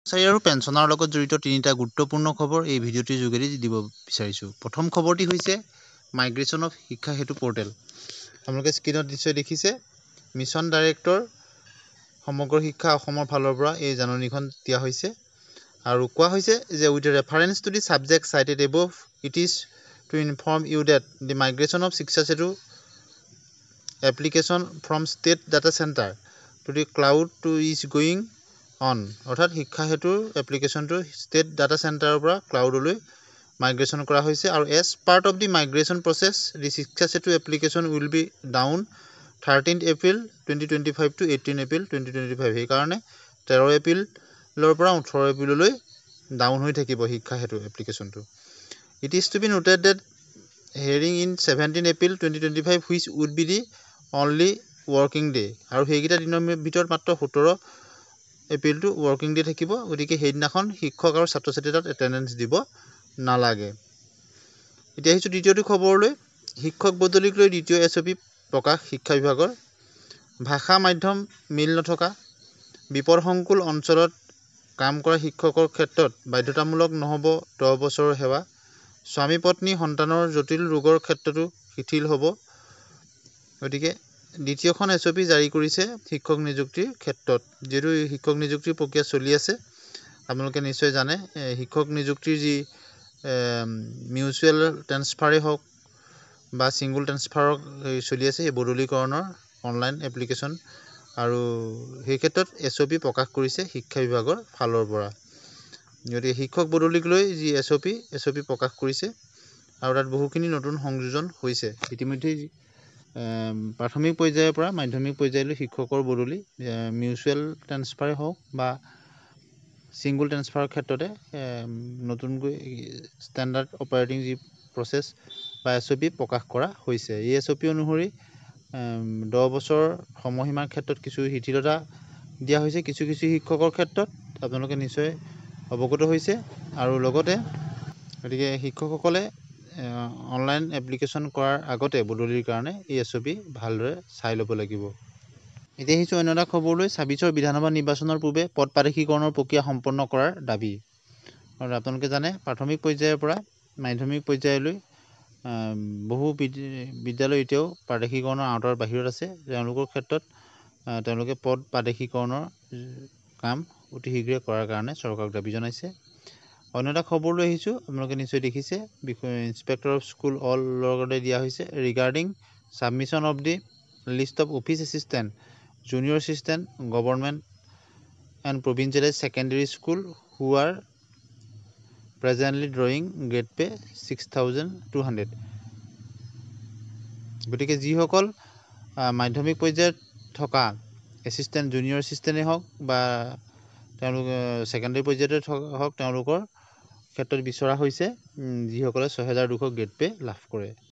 কৰ্মচাৰী আৰু পেঞ্চনৰ লগত জড়িত তিনিটা গুৰুত্বপূৰ্ণ খবৰ এই ভিডিঅ'টিৰ যোগেদি দিব বিচাৰিছোঁ। প্ৰথম খবৰটি হৈছে মাইগ্ৰেশ্যন অফ শিক্ষা সেতু পৰ্টেল। আপোনালোকে স্ক্ৰীনত নিশ্চয় দেখিছে মিছন ডাইৰেক্টৰ সমগ্ৰ শিক্ষা অসমৰ ফালৰ পৰা এই জাননীখন দিয়া হৈছে আৰু কোৱা হৈছে যে with reference to the subject cited above it is to inform you that the migration of Shiksha Setu application from state data centre to the cloud to is going on, অৰ্থাৎ শিক্ষা সেতুৰ এপ্লিকেশ্যনটো ষ্টেট ডাটা চেণ্টাৰৰ পৰা ক্লাউডলৈ মাইগ্ৰেশ্যন কৰা হৈছে আৰু as part of the migration process the Shiksha Setu application will be down 13 April 2025 to 18 April 2025। সেইকাৰণে 13 এপ্ৰিলৰ পৰা 18 এপ্ৰিললৈ ডাউন হৈ থাকিব শিক্ষা সেতু এপ্লিকেশ্যনটো। It is to be noted that hearing in 17 April 2025 which would be the only working day, আৰু সেইকেইটা দিনৰ ভিতৰত মাত্ৰ 17 এপ্ৰিলটো ৱৰ্কিং ডে থাকিব। গতিকে সেইদিনাখন শিক্ষক আৰু ছাত্ৰ ছাত্ৰী তাত এটেণ্ডেঞ্চ দিব নালাগে। এতিয়া আহিছোঁ দ্বিতীয়টো খবৰলৈ। শিক্ষক বদলিক লৈ দ্বিতীয় SOP প্ৰকাশ শিক্ষা বিভাগৰ। ভাষা মাধ্যম মিল নথকা বিপদসংকুল অঞ্চলত কাম কৰা শিক্ষকৰ ক্ষেত্ৰত বাধ্যতামূলক নহ'ব 10 বছৰৰ সেৱা। স্বামী পত্নী সন্তানৰ জটিল ৰোগৰ ক্ষেত্ৰতো শিথিল হ'ব। গতিকে দ্বিতীয়খন SOP জাৰি কৰিছে শিক্ষক নিযুক্তিৰ ক্ষেত্ৰত। যিহেতু শিক্ষক নিযুক্তিৰ প্ৰক্ৰিয়া চলি আছে, আপোনালোকে নিশ্চয় জানে শিক্ষক নিযুক্তিৰ যি মিউচুৱেল ট্ৰেন্সফাৰেই হওক বা ছিংগুল ট্ৰেন্সফাৰক চলি আছে, সেই বদলীকৰণৰ অনলাইন এপ্লিকেশ্যন আৰু সেই ক্ষেত্ৰত SOP প্ৰকাশ কৰিছে শিক্ষা বিভাগৰ ফালৰ পৰা। গতিকে শিক্ষক বদলিক লৈ যি SOP প্ৰকাশ কৰিছে আৰু তাত বহুখিনি নতুন সংযোজন হৈছে। ইতিমধ্যে প্ৰাথমিক পৰ্যায়ৰ পৰা মাধ্যমিক পৰ্যায়লৈ শিক্ষকৰ বদলি মিউচুৱেল ট্ৰেন্সফাৰেই হওক বা ছিংগুল ট্ৰেন্সফাৰৰ ক্ষেত্ৰতে নতুনকৈ ষ্টেণ্ডাৰ্ড অপাৰেটিং যি প্ৰচেছ বা SOP প্ৰকাশ কৰা হৈছে। এই SOP অনুসৰি 10 বছৰ সময়সীমাৰ ক্ষেত্ৰত কিছু শিথিলতা দিয়া হৈছে কিছু কিছু শিক্ষকৰ ক্ষেত্ৰত, আপোনালোকে নিশ্চয় অৱগত হৈছে। আৰু লগতে গতিকে শিক্ষকসকলে অনলাইন এপ্লিকেশ্যন কৰাৰ আগতে বদলিৰ কাৰণে এই SOP ভালদৰে চাই ল'ব লাগিব। এতিয়া আহিছোঁ অন্য এটা খবৰলৈ। 26ৰ বিধানসভা নিৰ্বাচনৰ পূৰ্বে পদ প্ৰাদেশিকৰণৰ প্ৰক্ৰিয়া সম্পন্ন কৰাৰ দাবী। আৰু আপোনালোকে জানে প্ৰাথমিক পৰ্যায়ৰ পৰা মাধ্যমিক পৰ্যায়লৈ বহু বিদ্যালয় এতিয়াও প্ৰাদেশিকৰণৰ আওতাৰ বাহিৰত আছে। তেওঁলোকৰ ক্ষেত্ৰত তেওঁলোকে পদ প্ৰাদেশিকৰণৰ কাম অতি শীঘ্ৰে কৰাৰ কাৰণে চৰকাৰক দাবী জনাইছে। অন্য এটা খবৰলৈ আহিছোঁ। আপোনালোকে নিশ্চয় দেখিছে ইনস্পেক্টৰ অফ স্কুল অল লগতে দিয়া হৈছে regarding submission of the list of office assistant junior assistant government and provincialise secondary school who R presently drawing grade pay 6200। গতিকে যিসকল মাধ্যমিক পৰ্যায়ত থকা এছিষ্টেণ্ট জুনিয়ৰ এছিষ্টেণ্টেই হওক বা তেওঁলোক ছেকেণ্ডেৰী পৰ্যায়তে হওক, তেওঁলোকৰ ক্ষেত্ৰত বিচৰা হৈছে যিসকলে 6200 গ্ৰেড পে লাভ কৰে।